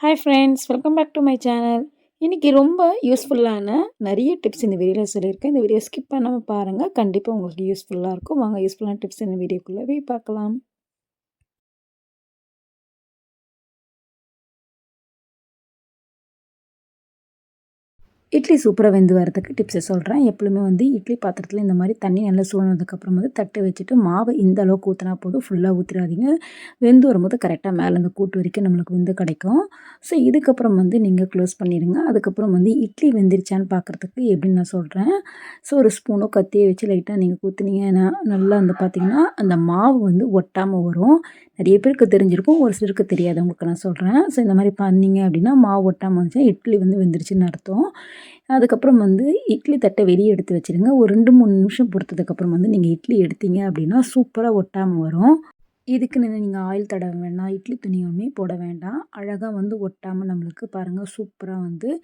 Hi friends, welcome back to my channel. இன்னைக்கு ரொம்ப யூஸ்ஃபுல்லான நிறைய டிப்ஸ் இந்த வீடியோவில் சொல்லியிருக்கேன். இந்த வீடியோ ஸ்கிப் பண்ணாமல் பாருங்கள். கண்டிப்பாக உங்களுக்கு யூஸ்ஃபுல்லாக இருக்கும். வாங்க யூஸ்ஃபுல்லான டிப்ஸ் இந்த வீடியோக்குள்ளே போய் பார்க்கலாம். இட்லி சூப்பராக வெந்து வரதுக்கு டிப்ஸை சொல்கிறேன். எப்பவுமே இட்லி பாத்திரத்தில் இந்த மாதிரி தண்ணி நல்லா சூழ்னதுக்கப்புறம் தட்டை வச்சுட்டு மாவை இந்த அளவுக்கு ஊற்றினா போதும், ஃபுல்லாக ஊற்றிடாதீங்க. வெந்து வரும்போது கரெக்டாக மேலே அந்த கூட்டு வரைக்கும் நம்மளுக்கு வெந்து கிடைக்கும். ஸோ இதுக்கப்புறம் நீங்கள் க்ளோஸ் பண்ணிடுங்க. அதுக்கப்புறம் இட்லி வெந்துருச்சான்னு பார்க்குறதுக்கு எப்படின்னு நான் சொல்கிறேன். ஸோ ஒரு ஸ்பூனோ கத்தியை வச்சு லைட்டாக நீங்கள் ஊற்றுனீங்கன்னா நல்லா பார்த்திங்கன்னா அந்த மாவு ஒட்டாமல் வரும். நிறைய பேருக்கு தெரிஞ்சிருக்கும், ஒரு சிலருக்கு தெரியாதவங்களுக்கு நான் சொல்கிறேன். ஸோ இந்த மாதிரி பண்ணிங்க அப்படின்னா மாவு ஒட்டாமல் வந்துச்சுன்னா இட்லி வெந்துருச்சுன்னு அர்த்தம். அதுக்கப்புறம் இட்லி தட்டை வெளியே எடுத்து வச்சுருங்க. ஒரு 2-3 நிமிஷம் பொறுத்ததுக்கப்புறம் நீங்கள் இட்லி எடுத்தீங்க அப்படின்னா சூப்பராக ஒட்டாமல் வரும். இதுக்குன்னு நீங்கள் ஆயில் தடவ வேண்டாம், இட்லி துணியுமே போட வேண்டாம். அழகாக ஒட்டாமல் நம்மளுக்கு பாருங்கள், சூப்பராக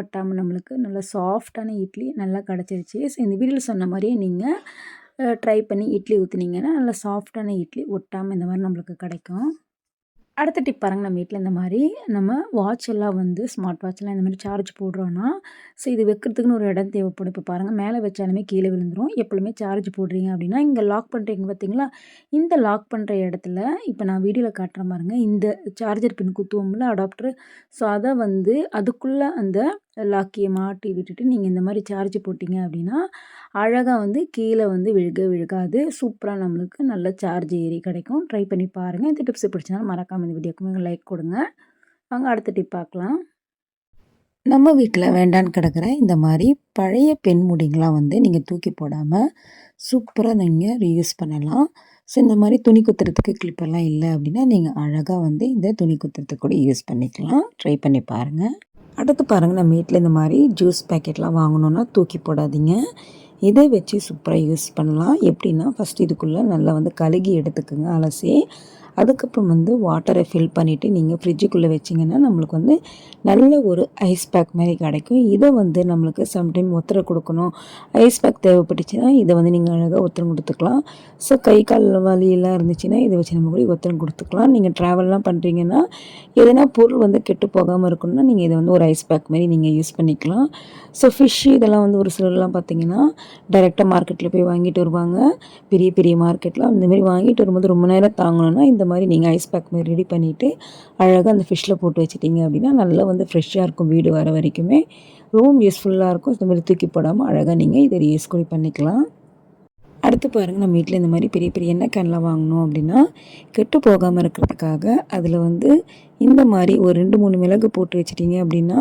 ஒட்டாமல் நம்மளுக்கு நல்லா சாஃப்டான இட்லி நல்லா கிடச்சிருச்சு. ஸோ இந்த வீடியோவில் சொன்ன மாதிரியே நீங்கள் ட்ரை பண்ணி இட்லி ஊற்றுனீங்கன்னா நல்லா சாஃப்டான இட்லி ஒட்டாமல் இந்த மாதிரி நம்மளுக்கு கிடைக்கும். அடுத்த டிப் பாருங்கள், நம்ம வீட்டில் இந்த மாதிரி நம்ம வாட்ச் எல்லாம் ஸ்மார்ட் வாட்ச்லாம் இந்த மாதிரி சார்ஜ் போடுறோன்னா, ஸோ இது வைக்கிறதுக்குன்னு ஒரு இடம் தேவைப்படும். இப்போ பாருங்கள், மேலே வச்சாலுமே கீழே விழுந்துடும். எப்பொழுதுமே சார்ஜ் போடுறீங்க அப்படின்னா இங்கே லாக் பண்ணுறீங்க பார்த்தீங்களா, இந்த லாக் பண்ணுற இடத்துல இப்போ நான் வீடியோவில் காட்டுற பாருங்க, இந்த சார்ஜர் பின் குத்துவோம்ல அடாப்டர், ஸோ அதை அதுக்குள்ளே அந்த லாக்கியை மாட்டி விட்டுட்டு நீங்கள் இந்த மாதிரி சார்ஜ் போட்டிங்க அப்படின்னா அழகாக கீழே விழுகாது. சூப்பராக நம்மளுக்கு நல்ல சார்ஜ் ஏறி கிடைக்கும். ட்ரை பண்ணி பாருங்கள். இந்த டிப்ஸ் பிடிச்சனால மறக்காமல் இந்த வீடியோக்குமே லைக் கொடுங்க. வாங்க அடுத்த டிப் பார்க்கலாம். நம்ம வீட்டில் வேண்டான்னு கிடக்கிற இந்த மாதிரி பழைய பெண் முடிங்களாம் நீங்கள் தூக்கி போடாமல் சூப்பராக நீங்கள் ரீயூஸ் பண்ணலாம். ஸோ இந்த மாதிரி துணி குத்துறதுக்கு கிளிப்பெல்லாம் இல்லை அப்படின்னா நீங்கள் அழகாக இந்த துணி குத்துறதுக்கு கூட யூஸ் பண்ணிக்கலாம். ட்ரை பண்ணி பாருங்கள். அடுத்து பாருங்கள், நம்ம வீட்டில் இந்த மாதிரி ஜூஸ் பேக்கெட்லாம் வாங்கணுன்னா தூக்கி போடாதீங்க. இதை வச்சு சூப்பராக யூஸ் பண்ணலாம். எப்படின்னா ஃபஸ்ட் இதுக்குள்ளே நல்லா கழுகி எடுத்துக்கோங்க, அலசி. அதுக்கப்புறம் வாட்டரை ஃபில் பண்ணிவிட்டு நீங்கள் ஃப்ரிட்ஜுக்குள்ளே வச்சிங்கன்னா நம்மளுக்கு நல்ல ஒரு ஐஸ் பேக் மாதிரி கிடைக்கும். இதை நம்மளுக்கு சம்டைம் ஒத்தரை கொடுக்கணும், ஐஸ் பேக் தேவைப்பட்டுச்சுன்னா இதை நீங்கள் அழகாக ஒத்தரம் கொடுத்துக்கலாம். ஸோ கை கால் வலியெல்லாம் இருந்துச்சுன்னா இதை வச்சு நம்ம கூட ஒத்தரம் கொடுத்துக்கலாம். நீங்கள் ட்ராவல்லாம் பண்ணுறீங்கன்னா எதனா பொருள் கெட்டு போகாமல் இருக்கணும்னா நீங்கள் இதை ஒரு ஐஸ் பேக் மாதிரி நீங்கள் யூஸ் பண்ணிக்கலாம். ஸோ ஃபிஷ்ஷு இதெல்லாம் ஒரு சிலர்லாம் பார்த்திங்கன்னா டைரெக்டாக மார்க்கெட்டில் போய் வாங்கிட்டு வருவாங்க. பெரிய பெரிய மார்க்கெட்டில் அந்தமாரி வாங்கிட்டு வரும்போது ரொம்ப நேரம் தாங்கணுன்னா இந்த மாதிரி நீங்கள் ஐஸ் பேக் மாதிரி ரெடி பண்ணிவிட்டு அழகாக அந்த ஃபிஷ்ஷில் போட்டு வச்சிட்டிங்க அப்படின்னா நல்லா ஃப்ரெஷ்ஷாக இருக்கும். வீடு வர வரைக்குமே ரொம்ப யூஸ்ஃபுல்லாக இருக்கும். இந்த மாதிரி தூக்கி போடாமல் அழகாக நீங்கள் இதை யூஸ் கூட பண்ணிக்கலாம். அடுத்து பாருங்கள், நம்ம வீட்டில் இந்த மாதிரி பெரிய பெரிய எண்ணெய் கேன்லாம் வாங்கணும் அப்படின்னா கெட்டு போகாமல் இருக்கிறதுக்காக அதில் இந்த மாதிரி ஒரு 2-3 மிளகு போட்டு வச்சிட்டிங்க அப்படின்னா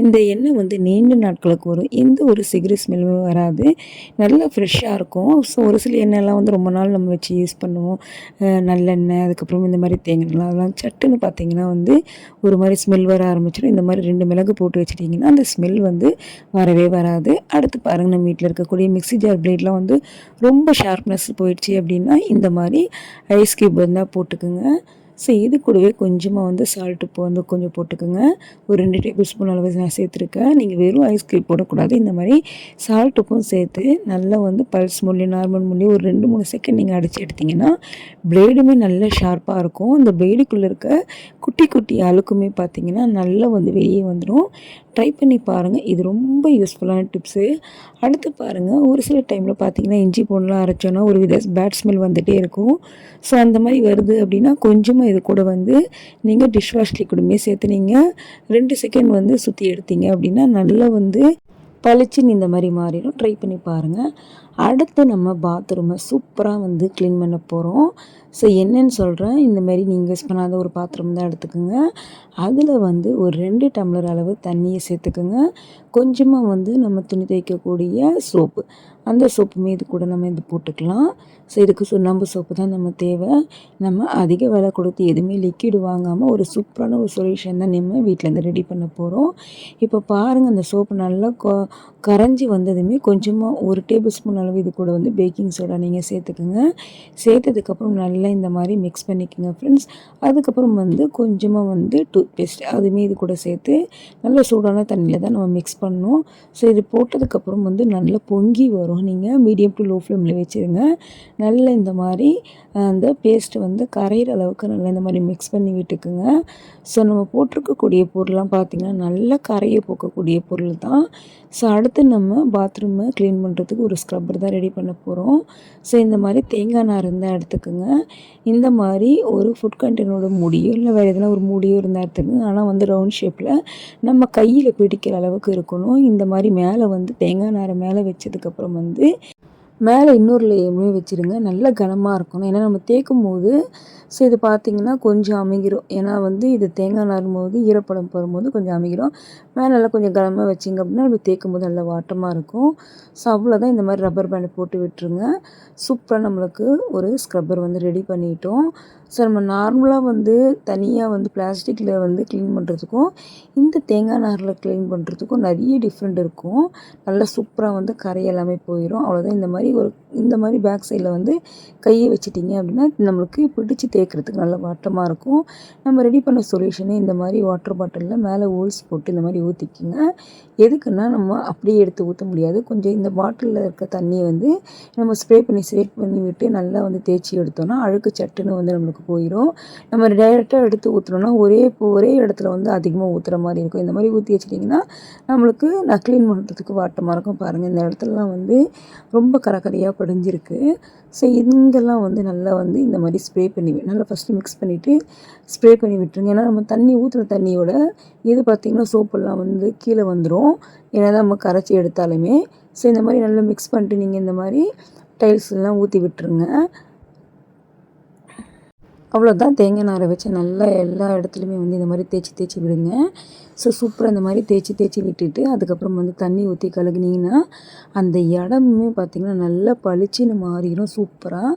இந்த எண்ணெய் நீண்ட நாட்களுக்கு வரும். எந்த ஒரு சிகரெட் ஸ்மெல்லுமே வராது, நல்லா ஃப்ரெஷ்ஷாக இருக்கும். ஸோ ஒரு சில எண்ணெய்லாம் ரொம்ப நாள் நம்ம வச்சு யூஸ் பண்ணுவோம். நல்லெண்ணெய், அதுக்கப்புறம் இந்த மாதிரி தேங்காய்லாம் அதெல்லாம் சட்டுன்னு பார்த்திங்கன்னா ஒரு மாதிரி ஸ்மெல் வர ஆரம்பிச்சிடும். இந்த மாதிரி 2 மிளகு போட்டு வச்சிட்டிங்கன்னா அந்த ஸ்மெல் வரவே வராது. அடுத்து பாருங்கள், நம்ம வீட்டில் இருக்கக்கூடிய மிக்ஸி ஜார் பிளேட்லாம் ரொம்ப ஷார்ப்னஸ் போயிடுச்சு அப்படின்னா இந்த மாதிரி ஐஸ் க்யூப் போட்டுக்குங்க. ஸோ இது கூடவே கொஞ்சமாக சால்ட்டு கொஞ்சம் போட்டுக்கோங்க. ஒரு 2 டேபிள் ஸ்பூன் அளவு நான் சேர்த்துருக்கேன். நீங்கள் வெறும் ஐஸ் க்யூப் போடக்கூடாது, இந்த மாதிரி சால்ட்டுக்கும் சேர்த்து நல்லா பல்ஸ் மூலி நார்மல் மூலி ஒரு 2-3 செகண்ட் நீங்கள் அடித்து எடுத்திங்கன்னா பிளேடுமே நல்ல ஷார்ப்பாக இருக்கும். அந்த பிளேடுக்குள்ளே இருக்க குட்டி குட்டி அழுக்குமே பார்த்திங்கன்னா நல்லா வெளியே வந்துடும். ட்ரை பண்ணி பாருங்கள், இது ரொம்ப யூஸ்ஃபுல்லான டிப்ஸு. அடுத்து பாருங்கள், ஒரு சில டைமில் பார்த்திங்கன்னா இஞ்சி பூண்டுலாம் அரைச்சோன்னா ஒரு வித பேட் ஸ்மெல் வந்துகிட்டே இருக்கும். ஸோ அந்த மாதிரி வருது அப்படின்னா கொஞ்சமாக இது கூட நீங்கள் டிஷ் வாஷ் லிக்விடுமே சேர்த்து நீங்கள் 2 செகண்ட் சுற்றி எடுத்தீங்க அப்படின்னா நல்லா பளிச்சுன்னு இந்த மாதிரி மாறிடும். ட்ரை பண்ணி பாருங்கள். அடுத்து நம்ம பாத்ரூமை சூப்பராக க்ளீன் பண்ண போகிறோம். ஸோ என்னன்னு சொல்கிறேன், இந்த மாதிரி நீங்கள் யூஸ் பண்ணாத ஒரு பாத்திரம் தான் எடுத்துக்கோங்க. அதில் ஒரு 2 டம்ளர் அளவு தண்ணியை சேர்த்துக்குங்க. கொஞ்சமாக நம்ம துணி துவைக்கக்கூடிய சோப்பு, அந்த சோப்புமே இது கூட நம்ம இது போட்டுக்கலாம். ஸோ இதுக்கு சுண்ணாம்பு சோப்பு தான் நம்ம தேவை. நம்ம அதிக விலை கொடுத்து எதுவுமே லிக்விட் வாங்காமல் ஒரு சூப்பரான ஒரு சொல்யூஷன் தான் நம்ம வீட்டிலேருந்து ரெடி பண்ண போகிறோம். இப்போ பாருங்கள், அந்த சோப்பு நல்லா கரைஞ்சி வந்ததுமே கொஞ்சமாக 1 டேபிள் ஸ்பூன் அளவு இது கூட வந்து பேக்கிங் சோடா நீங்கள் சேர்த்துக்குங்க. சேர்த்ததுக்கப்புறம் நல்லா இந்த மாதிரி மிக்ஸ் பண்ணிக்கோங்க ஃப்ரெண்ட்ஸ். அதுக்கப்புறம் வந்து கொஞ்சமாக வந்து டூத் பேஸ்ட் அதுவுமே இது கூட சேர்த்து நல்லா சூடான தண்ணியில் தான் நம்ம மிக்ஸ் பண்ணணும். ஸோ இது போட்டதுக்கப்புறம் வந்து நல்லா பொங்கி வரும். நீங்கள் மீடியம் டு லோ ஃப்ளேமில் வச்சுருங்க. நல்லா இந்த மாதிரி அந்த பேஸ்ட்டு வந்து கரையிற அளவுக்கு நல்லா இந்த மாதிரி மிக்ஸ் பண்ணி விட்டுக்குங்க. ஸோ நம்ம போட்டிருக்கக்கூடிய பொருள்லாம் பார்த்திங்கன்னா நல்லா கரையை போக்கக்கூடிய பொருள் தான். ஸோ அடுத்து நம்ம பாத்ரூமை க்ளீன் பண்ணுறதுக்கு ஒரு ஸ்க்ரப்பர் தான் ரெடி பண்ண போகிறோம். ஸோ இந்த மாதிரி தேங்காய் நார் இருந்தால் எடுத்துக்கோங்க. இந்த மாதிரி ஒரு ஃபுட் கண்டெய்னரோட மூடியோ இல்லை வேறு எதனா ஒரு மூடியோ இருந்தால் எடுத்துக்கோங்க. ஆனால் வந்து ரவுண்ட் ஷேப்பில் நம்ம கையில் பிடிக்கிற அளவுக்கு இருக்கணும். இந்த மாதிரி மேலே வந்து தேங்காய் நாரை மேலே வச்சதுக்கப்புறம் வந்து மேலே இன்னொரு லேயருமே வச்சுருங்க. நல்லா கனமாக இருக்கணும். ஏன்னா நம்ம தேய்க்கும் போது ஸோ இது பார்த்திங்கன்னா கொஞ்சம் அமுங்கிரும். ஏன்னா வந்து இது தேங்காய் நாரும்போது ஈரப்பதம் போகும்போது கொஞ்சம் அமுங்கிரும். மேலே நல்லா கொஞ்சம் கனமாக வச்சிங்க அப்படின்னா நம்ம தேய்க்கும் போது நல்லா வாட்டமாக இருக்கும். ஸோ அவ்வளோதான். இந்த மாதிரி ரப்பர் பேண்டை போட்டு விட்டுருங்க. சூப்பராக நம்மளுக்கு ஒரு ஸ்க்ரப்பர் வந்து ரெடி பண்ணிட்டோம். ஸோ நம்ம நார்மலாக வந்து தனியாக வந்து பிளாஸ்டிக்கில் வந்து க்ளீன் பண்ணுறதுக்கும் இந்த தேங்காய் நாரில் க்ளீன் பண்ணுறதுக்கும் நிறைய டிஃப்ரெண்ட் இருக்கும். நல்லா சூப்பராக வந்து கரை எல்லாமே போயிடும். அவ்வளோதான். இந்த மாதிரி பேக் சைடில் வந்து கையை வச்சிட்டிங்க அப்படின்னா நம்மளுக்கு பிடிச்சி தேய்க்கிறதுக்கு நல்லா வாட்டமாக இருக்கும். நம்ம ரெடி பண்ண சொல்யூஷனே இந்த மாதிரி வாட்டர் பாட்டிலில் மேலே ஹோல்ஸ் போட்டு இந்த மாதிரி ஊற்றிக்கிங்க. எதுக்குன்னா நம்ம அப்படியே எடுத்து ஊற்ற முடியாது. கொஞ்சம் இந்த பாட்டிலில் இருக்க தண்ணியை வந்து நம்ம ஸ்ப்ரே பண்ணி விட்டு நல்லா வந்து தேய்ச்சி எடுத்தோம்னா அழுக்கு சட்டுன்னு வந்து நம்மளுக்கு போயிடும். நம்ம டைரெக்டாக எடுத்து ஊற்றுனோம்னா ஒரே இடத்துல வந்து அதிகமாக ஊற்றுற மாதிரி இருக்கும். இந்த மாதிரி ஊற்றி வச்சிட்டிங்கன்னா நம்மளுக்கு நான் க்ளீன் பண்ணுறதுக்கு வாட்டமாக இருக்கும். பாருங்கள், இந்த இடத்துலலாம் வந்து ரொம்ப கரையாக படிஞ்சிருக்கு. ஸோ இங்கெல்லாம் வந்து நல்லா வந்து இந்த மாதிரி ஸ்ப்ரே பண்ணி நல்லா ஃபஸ்ட்டு மிக்ஸ் பண்ணிவிட்டு ஸ்ப்ரே பண்ணி விட்டுருங்க. ஏன்னா நம்ம தண்ணி ஊற்றுன தண்ணியோட இது பார்த்திங்கன்னா சோப்பெல்லாம் வந்து கீழே வந்துடும். ஏன்னா தான் நம்ம கரைச்சி எடுத்தாலுமே. ஸோ இந்த மாதிரி நல்லா மிக்ஸ் பண்ணிட்டு நீங்கள் இந்த மாதிரி டைல்ஸ்லாம் ஊற்றி விட்டுருங்க. அவ்வளோதான். தேங்காய் நாரை வச்சு நல்லா எல்லா இடத்துலையுமே வந்து இந்த மாதிரி தேய்ச்சி விடுங்க. ஸோ சூப்பராக இந்த மாதிரி தேய்ச்சி விட்டுட்டு அதுக்கப்புறம் வந்து தண்ணி ஊற்றி கழுகுனீங்கன்னா அந்த இடமுமே பார்த்திங்கன்னா நல்லா பளிச்சுன்னு மாறிடும். சூப்பராக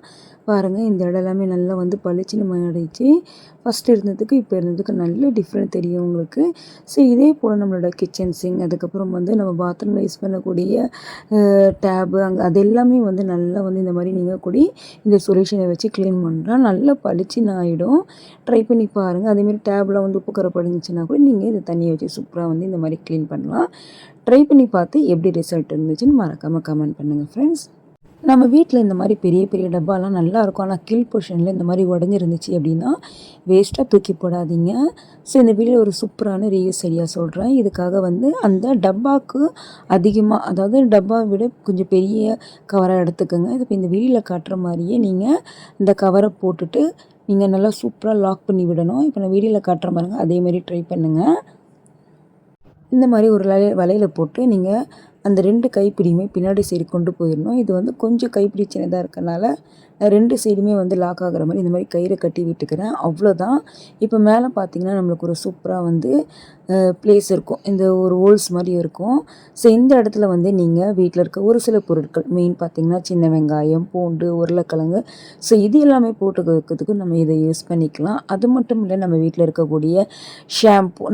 பாருங்கள், இந்த இடம் எல்லாமே நல்லா வந்து பளிச்சுன்னு மாறிடுச்சு. ஃபஸ்ட்டு இருந்ததுக்கு இப்போ இருந்ததுக்கு நல்ல டிஃப்ரெண்ட் தெரியும் உங்களுக்கு. ஸோ இதே போல் நம்மளோட கிச்சன் சிங்க் அதுக்கப்புறம் வந்து நம்ம பாத்ரூமில் யூஸ் பண்ணக்கூடிய டேபு அது எல்லாமே வந்து நல்லா வந்து இந்த மாதிரி நீங்கள் கூடி இந்த சொல்யூஷனை வச்சு க்ளீன் பண்ணலாம். நல்லா பளிச்சுன்னு ஆகிடும். ட்ரை பண்ணி பாருங்கள். அதேமாதிரி டேப்லாம் வந்து உப்பு கரை படிஞ்சிச்சுன்னா கூட நீங்கள் இந்த தண்ணியை வச்சு சூப்பராக வந்து இந்த மாதிரி க்ளீன் பண்ணலாம். ட்ரை பண்ணி பார்த்து எப்படி ரிசல்ட் இருந்துச்சுன்னு மறக்காமல் கமெண்ட் பண்ணுங்கள் ஃப்ரெண்ட்ஸ். நம்ம வீட்டில் இந்த மாதிரி பெரிய டப்பாலாம் நல்லாயிருக்கும். ஆனால் கீழ் பொசிஷனில் இந்த மாதிரி உடஞ்சிருந்துச்சு அப்படின்னா வேஸ்ட்டாக தூக்கி போடாதீங்க. ஸோ இந்த வீடியோ ஒரு சூப்பரான ரீயூஸ் ஐடியா சொல்கிறேன். இதுக்காக வந்து அந்த டப்பாவுக்கு அதிகமாக, அதாவது டப்பாவை விட கொஞ்சம் பெரிய கவராக எடுத்துக்கோங்க. இது இப்போ இந்த வீடியோவில் காட்டுற மாதிரியே நீங்கள் இந்த கவரை போட்டுட்டு நீங்கள் நல்லா சூப்பராக லாக் பண்ணி விடணும். இப்போ நான் வீடியோவில் காட்டுற பாருங்கள், அதேமாதிரி ட்ரை பண்ணுங்கள். இந்த மாதிரி ஒரு வலையில் போட்டு நீங்கள் அந்த 2 கைப்பிடியுமே பின்னாடி சைடு கொண்டு போயிடணும். இது வந்து கொஞ்சம் கைப்பிடி சின்னதாக இருக்கனால நான் 2 சைடுமே வந்து லாக் ஆகிற மாதிரி இந்த மாதிரி கயிறை கட்டி விட்டுக்கிறேன். அவ்வளோதான். இப்போ மேலே பார்த்திங்கன்னா நம்மளுக்கு ஒரு சூப்பராக வந்து ப்ளேஸ் இருக்கும். இந்த ஒரு ஹோல்ஸ் மாதிரி இருக்கும். ஸோ இந்த இடத்துல வந்து நீங்கள் வீட்டில் இருக்க ஒரு சில பொருட்கள் மெயின் பார்த்திங்கன்னா சின்ன வெங்காயம், பூண்டு, உருளைக்கிழங்கு, ஸோ இது எல்லாமே போட்டு வைக்கிறதுக்கு நம்ம இதை யூஸ் பண்ணிக்கலாம். அது மட்டும் இல்லை, நம்ம வீட்டில் இருக்கக்கூடிய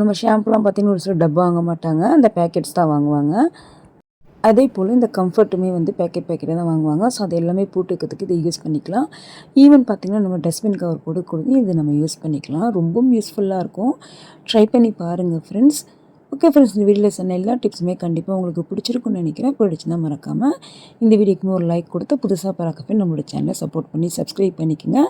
நம்ம ஷாம்புலாம் பார்த்திங்கன்னா ஒரு சில டப்பா வாங்க மாட்டாங்க, அந்த பேக்கெட்ஸ் தான் வாங்குவாங்க. அதே போல் இந்த கம்ஃபர்ட்டுமே வந்து பேக்கெட்டாக தான் வாங்குவாங்க. ஸோ அது எல்லாமே போட்டு வைக்கிறதுக்கு இதை யூஸ் பண்ணிக்கலாம். ஈவன் பார்த்திங்கன்னா நம்ம டஸ்ட்பின் கவர் போட்டு கொடுத்து இதை நம்ம யூஸ் பண்ணிக்கலாம். ரொம்பவும் யூஸ்ஃபுல்லாக இருக்கும். ட்ரை பண்ணி பாருங்கள் ஃப்ரெண்ட்ஸ். ஓகே ஃப்ரெண்ட்ஸ், இந்த வீடியோவில் சொன்ன எல்லா டிப்ஸுமே கண்டிப்பாக உங்களுக்கு பிடிச்சிருக்குன்னு நினைக்கிறேன். பிடிச்சுன்னா மறக்காமல் இந்த வீடியோக்குமே ஒரு லைக் கொடுத்து புதுசாக பார்க்கப்போ நம்மளோட சேனலை சப்போர்ட் பண்ணி சப்ஸ்கிரைப் பண்ணிக்கோங்க.